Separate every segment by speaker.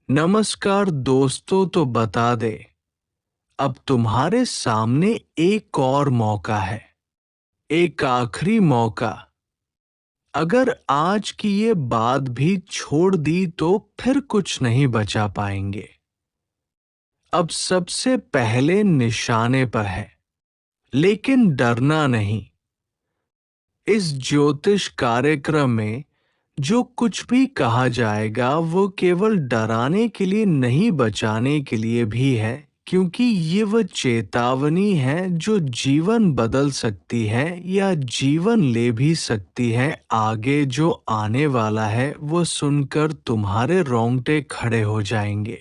Speaker 1: नमस्कार दोस्तों, तो बता दे, अब तुम्हारे सामने एक और मौका है, एक आखिरी मौका। अगर आज की ये बात भी छोड़ दी तो फिर कुछ नहीं बचा पाएंगे। अब सबसे पहले निशाने पर है, लेकिन डरना नहीं। इस ज्योतिष कार्यक्रम में जो कुछ भी कहा जाएगा वो केवल डराने के लिए नहीं, बचाने के लिए भी है, क्योंकि ये वह चेतावनी है जो जीवन बदल सकती है या जीवन ले भी सकती है। आगे जो आने वाला है वो सुनकर तुम्हारे रोंगटे खड़े हो जाएंगे।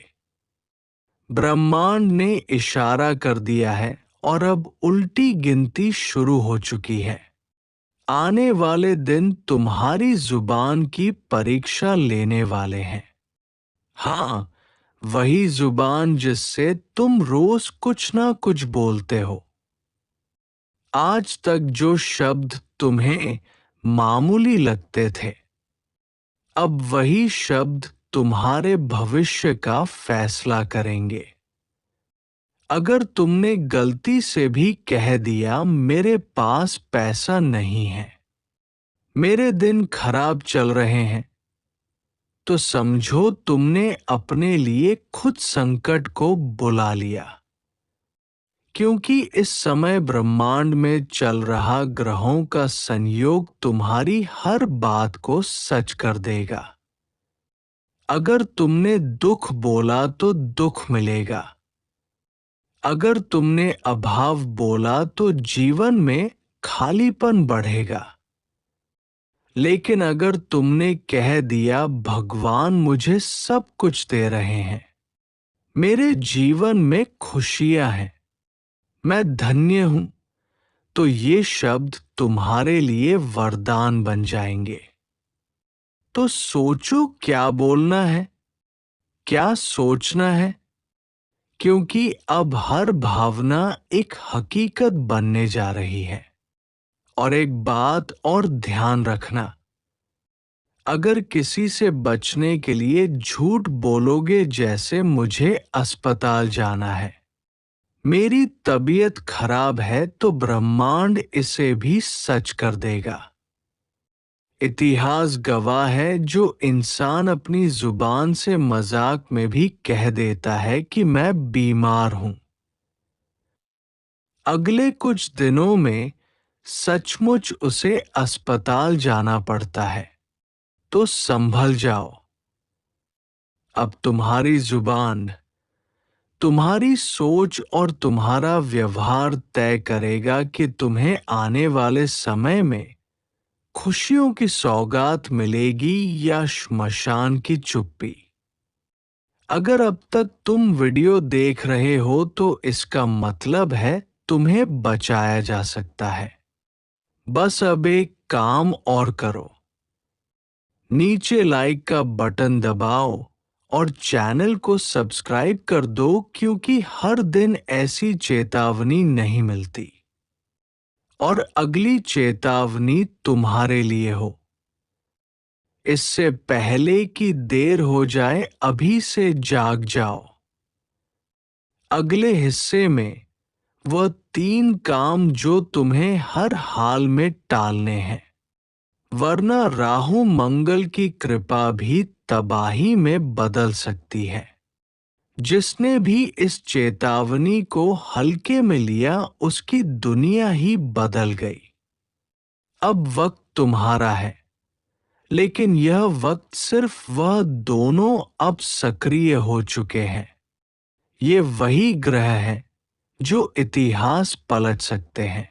Speaker 1: ब्रह्मांड ने इशारा कर दिया है और अब उल्टी गिनती शुरू हो चुकी है। आने वाले दिन तुम्हारी जुबान की परीक्षा लेने वाले हैं। हाँ, वही जुबान जिससे तुम रोज कुछ ना कुछ बोलते हो। आज तक जो शब्द तुम्हें मामूली लगते थे, अब वही शब्द तुम्हारे भविष्य का फैसला करेंगे। अगर तुमने गलती से भी कह दिया मेरे पास पैसा नहीं है, मेरे दिन खराब चल रहे हैं, तो समझो तुमने अपने लिए खुद संकट को बुला लिया। क्योंकि इस समय ब्रह्मांड में चल रहा ग्रहों का संयोग तुम्हारी हर बात को सच कर देगा। अगर तुमने दुख बोला तो दुख मिलेगा। अगर तुमने अभाव बोला तो जीवन में खालीपन बढ़ेगा। लेकिन अगर तुमने कह दिया भगवान मुझे सब कुछ दे रहे हैं, मेरे जीवन में खुशियां हैं, मैं धन्य हूं, तो ये शब्द तुम्हारे लिए वरदान बन जाएंगे। तो सोचो क्या बोलना है, क्या सोचना है, क्योंकि अब हर भावना एक हकीकत बनने जा रही है। और एक बात और ध्यान रखना, अगर किसी से बचने के लिए झूठ बोलोगे, जैसे मुझे अस्पताल जाना है, मेरी तबीयत खराब है, तो ब्रह्मांड इसे भी सच कर देगा। इतिहास गवाह है, जो इंसान अपनी जुबान से मजाक में भी कह देता है कि मैं बीमार हूं, अगले कुछ दिनों में सचमुच उसे अस्पताल जाना पड़ता है। तो संभल जाओ। अब तुम्हारी जुबान, तुम्हारी सोच और तुम्हारा व्यवहार तय करेगा कि तुम्हें आने वाले समय में खुशियों की सौगात मिलेगी या श्मशान की चुप्पी। अगर अब तक तुम वीडियो देख रहे हो तो इसका मतलब है तुम्हें बचाया जा सकता है। बस अब एक काम और करो, नीचे लाइक का बटन दबाओ और चैनल को सब्सक्राइब कर दो, क्योंकि हर दिन ऐसी चेतावनी नहीं मिलती। और अगली चेतावनी तुम्हारे लिए हो। इससे पहले कि देर हो जाए, अभी से जाग जाओ। अगले हिस्से में वह 3 काम जो तुम्हें हर हाल में टालने हैं, वरना राहु मंगल की कृपा भी तबाही में बदल सकती है। जिसने भी इस चेतावनी को हल्के में लिया, उसकी दुनिया ही बदल गई। अब वक्त तुम्हारा है, लेकिन यह वक्त सिर्फ वह दोनों अब सक्रिय हो चुके हैं। ये वही ग्रह हैं जो इतिहास पलट सकते हैं,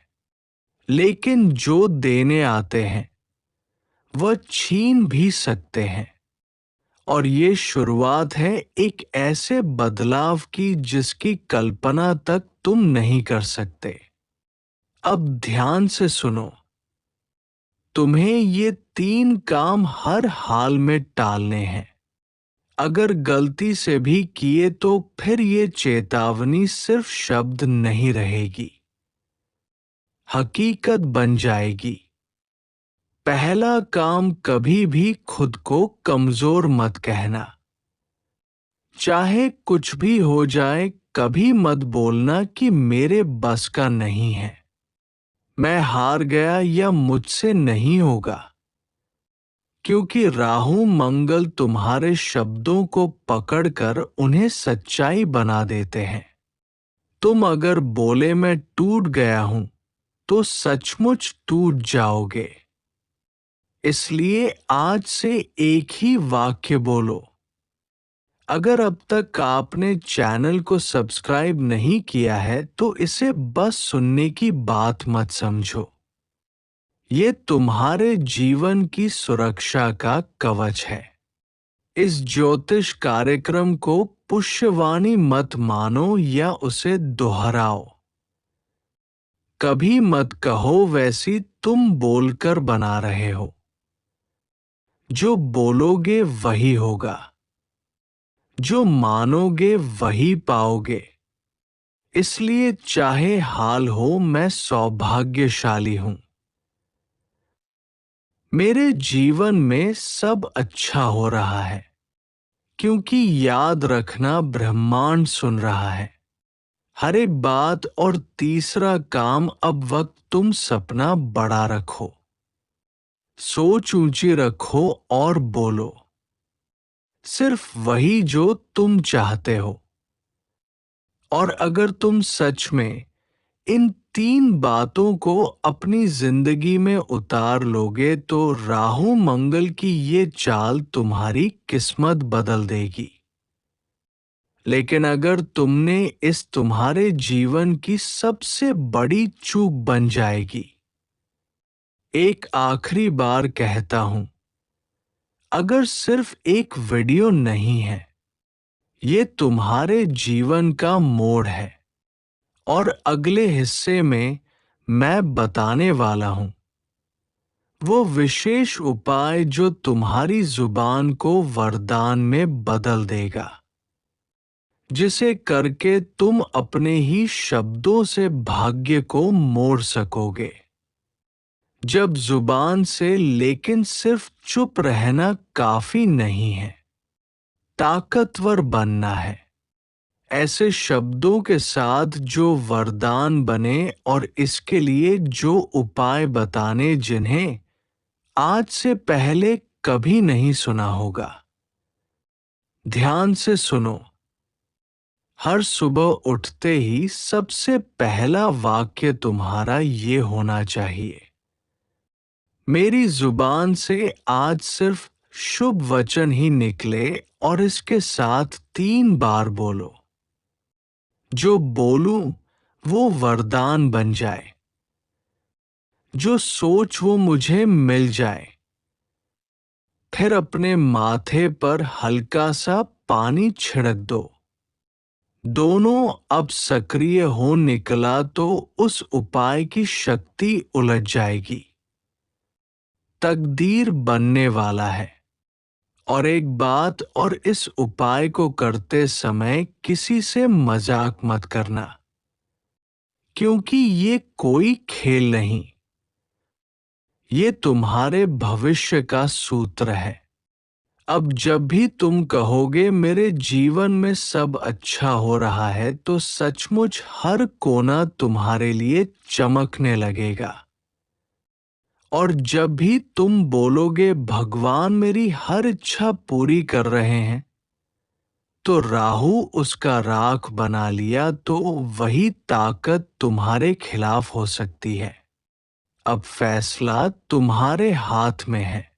Speaker 1: लेकिन जो देने आते हैं वह छीन भी सकते हैं। और ये शुरुआत है एक ऐसे बदलाव की जिसकी कल्पना तक तुम नहीं कर सकते। अब ध्यान से सुनो, तुम्हें ये 3 काम हर हाल में टालने हैं। अगर गलती से भी किए तो फिर ये चेतावनी सिर्फ शब्द नहीं रहेगी, हकीकत बन जाएगी। पहला काम, कभी भी खुद को कमजोर मत कहना। चाहे कुछ भी हो जाए, कभी मत बोलना कि मेरे बस का नहीं है, मैं हार गया या मुझसे नहीं होगा, क्योंकि राहु मंगल तुम्हारे शब्दों को पकड़कर उन्हें सच्चाई बना देते हैं। तुम अगर बोले मैं टूट गया हूं, तो सचमुच टूट जाओगे। इसलिए आज से एक ही वाक्य बोलो। अगर अब तक आपने चैनल को सब्सक्राइब नहीं किया है, तो इसे बस सुनने की बात मत समझो। ये तुम्हारे जीवन की सुरक्षा का कवच है। इस ज्योतिष कार्यक्रम को पुष्यवाणी मत मानो या उसे दोहराओ। कभी मत कहो वैसी तुम बोलकर बना रहे हो। जो बोलोगे वही होगा, जो मानोगे वही पाओगे। इसलिए चाहे हाल हो, मैं सौभाग्यशाली हूं। मेरे जीवन में सब अच्छा हो रहा है, क्योंकि याद रखना ब्रह्मांड सुन रहा है हर एक बात। और तीसरा काम, अब वक्त तुम सपना बड़ा रखो, सोच ऊंची रखो और बोलो सिर्फ वही जो तुम चाहते हो। और अगर तुम सच में इन तीन बातों को अपनी जिंदगी में उतार लोगे, तो राहु मंगल की ये चाल तुम्हारी किस्मत बदल देगी। लेकिन अगर तुमने इस तुम्हारे जीवन की सबसे बड़ी चूक बन जाएगी। एक आखिरी बार कहता हूं, अगर सिर्फ एक वीडियो नहीं है, ये तुम्हारे जीवन का मोड़ है। और अगले हिस्से में मैं बताने वाला हूं वो विशेष उपाय जो तुम्हारी जुबान को वरदान में बदल देगा, जिसे करके तुम अपने ही शब्दों से भाग्य को मोड़ सकोगे। जब जुबान से लेकिन सिर्फ चुप रहना काफी नहीं है, ताकतवर बनना है। ऐसे शब्दों के साथ जो वरदान बने, और इसके लिए जो उपाय बताने जिन्हें आज से पहले कभी नहीं सुना होगा। ध्यान से सुनो। हर सुबह उठते ही सबसे पहला वाक्य तुम्हारा ये होना चाहिए, मेरी जुबान से आज सिर्फ शुभ वचन ही निकले। और इसके साथ 3 बार बोलो, जो बोलूं वो वरदान बन जाए, जो सोच वो मुझे मिल जाए। फिर अपने माथे पर हल्का सा पानी छिड़क दो। दोनों अब सक्रिय हो निकला तो उस उपाय की शक्ति उलझ जाएगी। तकदीर बनने वाला है। और एक बात, और इस उपाय को करते समय किसी से मजाक मत करना, क्योंकि ये कोई खेल नहीं, ये तुम्हारे भविष्य का सूत्र है। अब जब भी तुम कहोगे मेरे जीवन में सब अच्छा हो रहा है, तो सचमुच हर कोना तुम्हारे लिए चमकने लगेगा। और जब भी तुम बोलोगे भगवान मेरी हर इच्छा पूरी कर रहे हैं, तो राहु उसका राख बना लिया, तो वही ताकत तुम्हारे खिलाफ हो सकती है। अब फैसला तुम्हारे हाथ में है।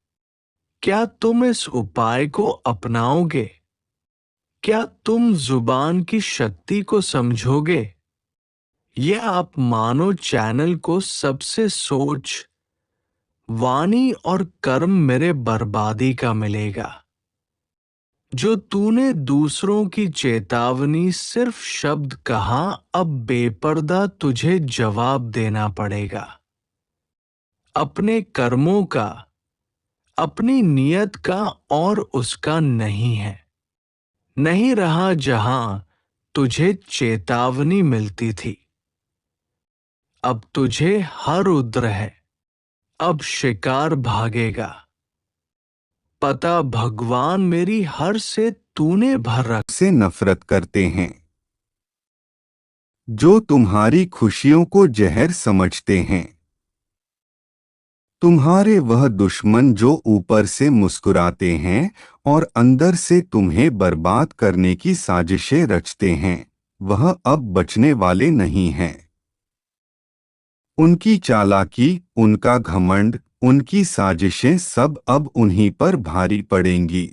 Speaker 1: क्या तुम इस उपाय को अपनाओगे? क्या तुम जुबान की शक्ति को समझोगे? या आप मानो चैनल को सबसे सोच, वाणी और कर्म मेरे बर्बादी का मिलेगा? जो तूने दूसरों की चेतावनी सिर्फ शब्द कहा, अब बेपर्दा तुझे जवाब देना पड़ेगा। अपने कर्मों का, अपनी नियत का और उसका नहीं है। नहीं रहा जहां तुझे चेतावनी मिलती थी, अब तुझे हर रुद्र है। अब शिकार भागेगा। पता भगवान मेरी हर से तूने भर रख
Speaker 2: से नफरत करते हैं, जो तुम्हारी खुशियों को जहर समझते हैं। तुम्हारे वह दुश्मन जो ऊपर से मुस्कुराते हैं और अंदर से तुम्हें बर्बाद करने की साजिशें रचते हैं, वह अब बचने वाले नहीं हैं। उनकी चालाकी, उनका घमंड, उनकी साजिशें सब अब उन्हीं पर भारी पड़ेंगी,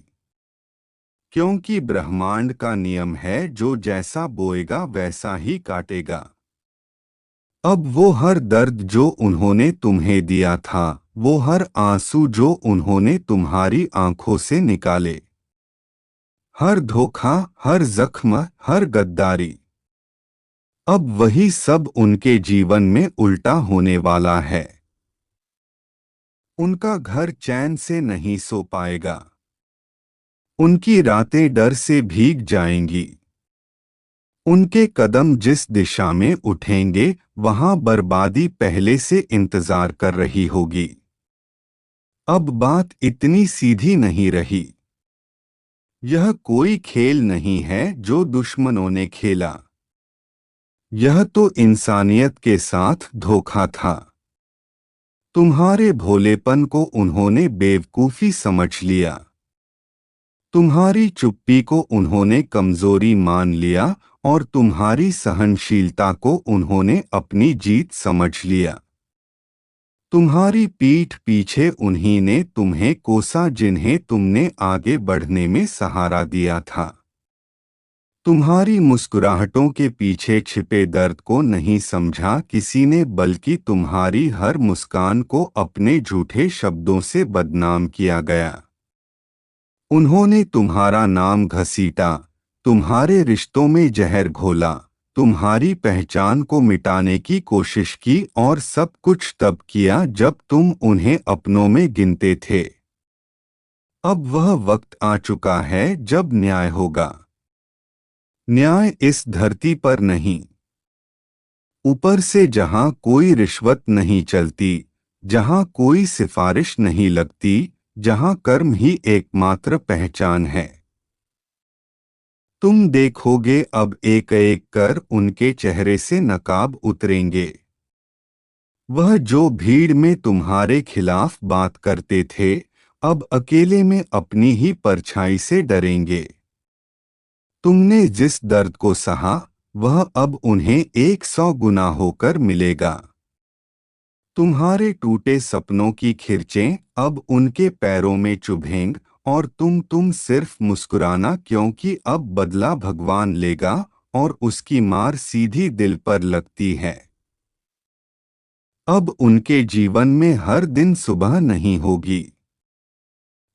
Speaker 2: क्योंकि ब्रह्मांड का नियम है, जो जैसा बोएगा वैसा ही काटेगा। अब वो हर दर्द जो उन्होंने तुम्हें दिया था, वो हर आंसू जो उन्होंने तुम्हारी आंखों से निकाले, हर धोखा, हर जख्म, हर गद्दारी, अब वही सब उनके जीवन में उल्टा होने वाला है। उनका घर चैन से नहीं सो पाएगा, उनकी रातें डर से भीग जाएंगी। उनके कदम जिस दिशा में उठेंगे, वहां बर्बादी पहले से इंतजार कर रही होगी। अब बात इतनी सीधी नहीं रही। यह कोई खेल नहीं है जो दुश्मनों ने खेला। यह तो इंसानियत के साथ धोखा था। तुम्हारे भोलेपन को उन्होंने बेवकूफी समझ लिया। तुम्हारी चुप्पी को उन्होंने कमजोरी मान लिया और तुम्हारी सहनशीलता को उन्होंने अपनी जीत समझ लिया। तुम्हारी पीठ पीछे उन्हीं ने तुम्हें कोसा जिन्हें तुमने आगे बढ़ने में सहारा दिया था। तुम्हारी मुस्कुराहटों के पीछे छिपे दर्द को नहीं समझा किसी ने, बल्कि तुम्हारी हर मुस्कान को अपने झूठे शब्दों से बदनाम किया गया। उन्होंने तुम्हारा नाम घसीटा, तुम्हारे रिश्तों में जहर घोला, तुम्हारी पहचान को मिटाने की कोशिश की, और सब कुछ तब किया जब तुम उन्हें अपनों में गिनते थे। अब वह वक्त आ चुका है जब न्याय होगा। न्याय इस धरती पर नहीं, ऊपर से, जहां कोई रिश्वत नहीं चलती, जहां कोई सिफारिश नहीं लगती, जहां कर्म ही एकमात्र पहचान है। तुम देखोगे अब एक एक कर उनके चेहरे से नकाब उतरेंगे। वह जो भीड़ में तुम्हारे खिलाफ बात करते थे, अब अकेले में अपनी ही परछाई से डरेंगे। तुमने जिस दर्द को सहा, वह अब उन्हें 100 गुना होकर मिलेगा। तुम्हारे टूटे सपनों की खिरचें अब उनके पैरों में चुभेंग, और तुम सिर्फ मुस्कुराना, क्योंकि अब बदला भगवान लेगा और उसकी मार सीधी दिल पर लगती है। अब उनके जीवन में हर दिन सुबह नहीं होगी।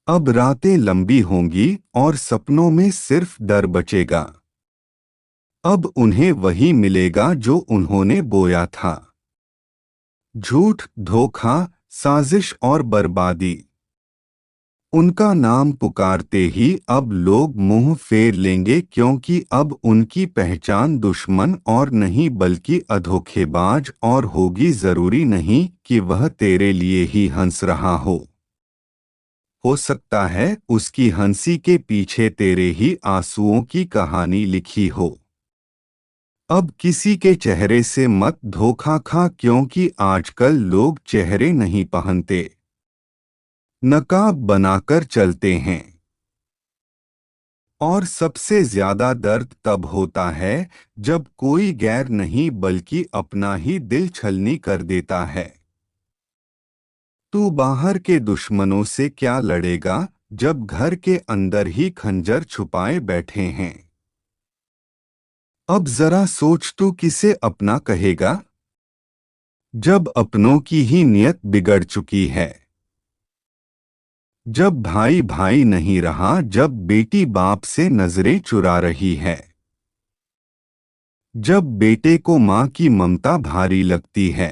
Speaker 2: अब रातें लंबी होंगी और सपनों में सिर्फ डर बचेगा। अब उन्हें वही मिलेगा जो उन्होंने बोया था। झूठ, धोखा, साजिश और बर्बादी। उनका नाम पुकारते ही अब लोग मुंह फेर लेंगे, क्योंकि अब उनकी पहचान दुश्मन और नहीं बल्कि अधोखेबाज और होगी। जरूरी नहीं कि वह तेरे लिए ही हंस रहा हो सकता है उसकी हंसी के पीछे तेरे ही आंसुओं की कहानी लिखी हो। अब किसी के चेहरे से मत धोखा खा, क्योंकि आजकल लोग चेहरे नहीं पहनते, नकाब बनाकर चलते हैं। और सबसे ज्यादा दर्द तब होता है जब कोई गैर नहीं बल्कि अपना ही दिल छलनी कर देता है। तू बाहर के दुश्मनों से क्या लड़ेगा जब घर के अंदर ही खंजर छुपाए बैठे हैं। अब जरा सोच, तू किसे अपना कहेगा जब अपनों की ही नियत बिगड़ चुकी है। जब भाई भाई नहीं रहा, जब बेटी बाप से नजरें चुरा रही है, जब बेटे को मां की ममता भारी लगती है,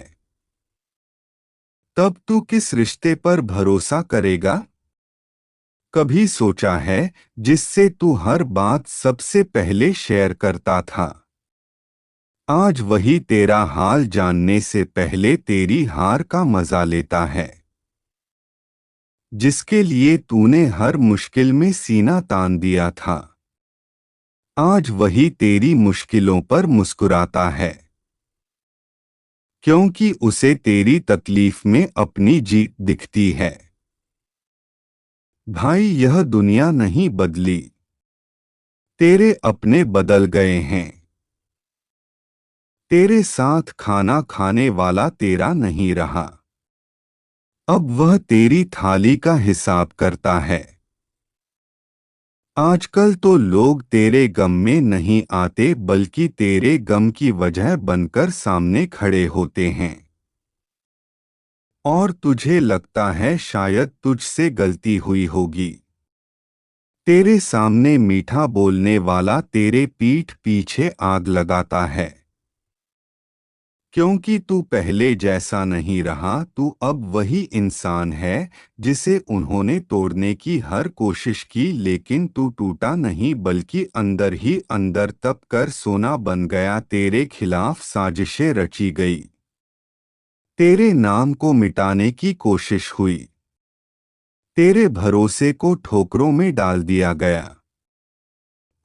Speaker 2: तब तू किस रिश्ते पर भरोसा करेगा। कभी सोचा है जिससे तू हर बात सबसे पहले शेयर करता था, आज वही तेरा हाल जानने से पहले तेरी हार का मजा लेता है। जिसके लिए तूने हर मुश्किल में सीना तान दिया था, आज वही तेरी मुश्किलों पर मुस्कुराता है, क्योंकि उसे तेरी तकलीफ में अपनी जीत दिखती है। भाई, यह दुनिया नहीं बदली, तेरे अपने बदल गए हैं। तेरे साथ खाना खाने वाला तेरा नहीं रहा, अब वह तेरी थाली का हिसाब करता है। आजकल तो लोग तेरे गम में नहीं आते, बल्कि तेरे गम की वजह बनकर सामने खड़े होते हैं। और तुझे लगता है शायद तुझसे गलती हुई होगी। तेरे सामने मीठा बोलने वाला तेरे पीठ पीछे आग लगाता है, क्योंकि तू पहले जैसा नहीं रहा। तू अब वही इंसान है जिसे उन्होंने तोड़ने की हर कोशिश की, लेकिन तू टूटा नहीं, बल्कि अंदर ही अंदर तप कर सोना बन गया। तेरे खिलाफ साजिशें रची गई, तेरे नाम को मिटाने की कोशिश हुई, तेरे भरोसे को ठोकरों में डाल दिया गया।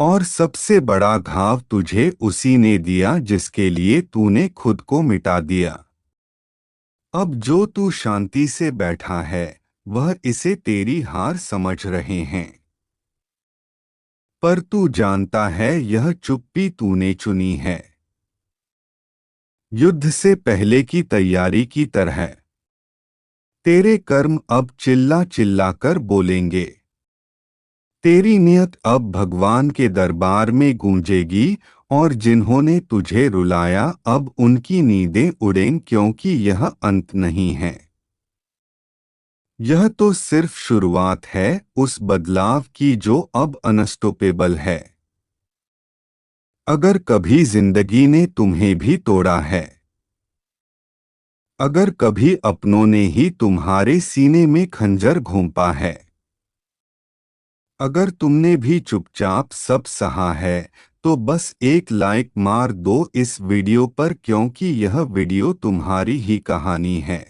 Speaker 2: और सबसे बड़ा घाव तुझे उसी ने दिया जिसके लिए तूने खुद को मिटा दिया। अब जो तू शांति से बैठा है, वह इसे तेरी हार समझ रहे हैं, पर तू जानता है यह चुप्पी तूने चुनी है, युद्ध से पहले की तैयारी की तरह। तेरे कर्म अब चिल्ला चिल्ला कर बोलेंगे, तेरी नियत अब भगवान के दरबार में गूंजेगी, और जिन्होंने तुझे रुलाया अब उनकी नींदें उड़ें, क्योंकि यह अंत नहीं है। यह तो सिर्फ शुरुआत है उस बदलाव की जो अब अनस्टॉपेबल है। अगर कभी जिंदगी ने तुम्हें भी तोड़ा है, अगर कभी अपनों ने ही तुम्हारे सीने में खंजर घोंपा है, अगर तुमने भी चुपचाप सब सहा है, तो बस एक लाइक मार दो इस वीडियो पर, क्योंकि यह वीडियो तुम्हारी ही कहानी है।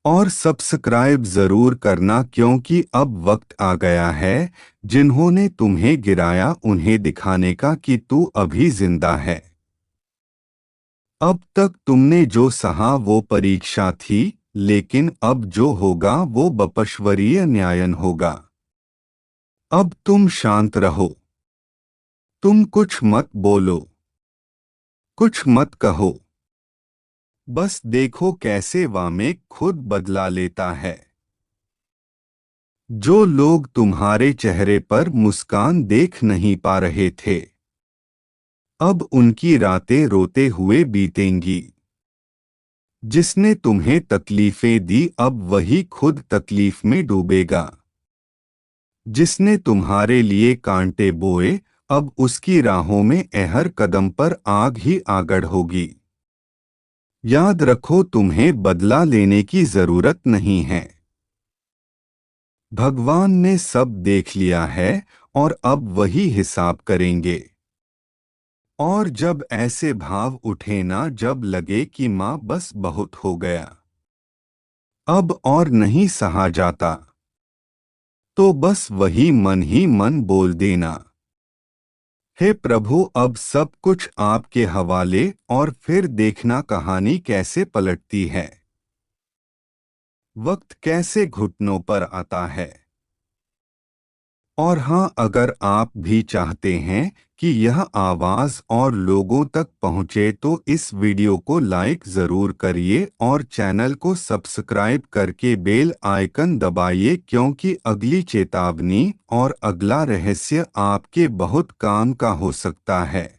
Speaker 2: और सब्सक्राइब जरूर करना, क्योंकि अब वक्त आ गया है जिन्होंने तुम्हें गिराया उन्हें दिखाने का कि तू अभी जिंदा है। अब तक तुमने जो सहा वो परीक्षा थी, लेकिन अब जो होगा वो बपश्वरीय न्यायन होगा। अब तुम शांत रहो, तुम कुछ मत बोलो, कुछ मत कहो, बस देखो कैसे वामेक खुद बदला लेता है। जो लोग तुम्हारे चेहरे पर मुस्कान देख नहीं पा रहे थे, अब उनकी रातें रोते हुए बीतेंगी। जिसने तुम्हें तकलीफें दी अब वही खुद तकलीफ में डूबेगा। जिसने तुम्हारे लिए कांटे बोए अब उसकी राहों में हर कदम पर आग ही आगड़ होगी। याद रखो, तुम्हें बदला लेने की जरूरत नहीं है। भगवान ने सब देख लिया है और अब वही हिसाब करेंगे। और जब ऐसे भाव उठे ना, जब लगे कि माँ बस बहुत हो गया, अब और नहीं सहा जाता, तो बस वही मन ही मन बोल देना, हे प्रभु अब सब कुछ आपके हवाले, और फिर देखना कहानी कैसे पलटती है। वक्त कैसे घुटनों पर आता है। और हाँ, अगर आप भी चाहते हैं कि यह आवाज़ और लोगों तक पहुँचे, तो इस वीडियो को लाइक ज़रूर करिए और चैनल को सब्सक्राइब करके बेल आइकन दबाइए, क्योंकि अगली चेतावनी और अगला रहस्य आपके बहुत काम का हो सकता है।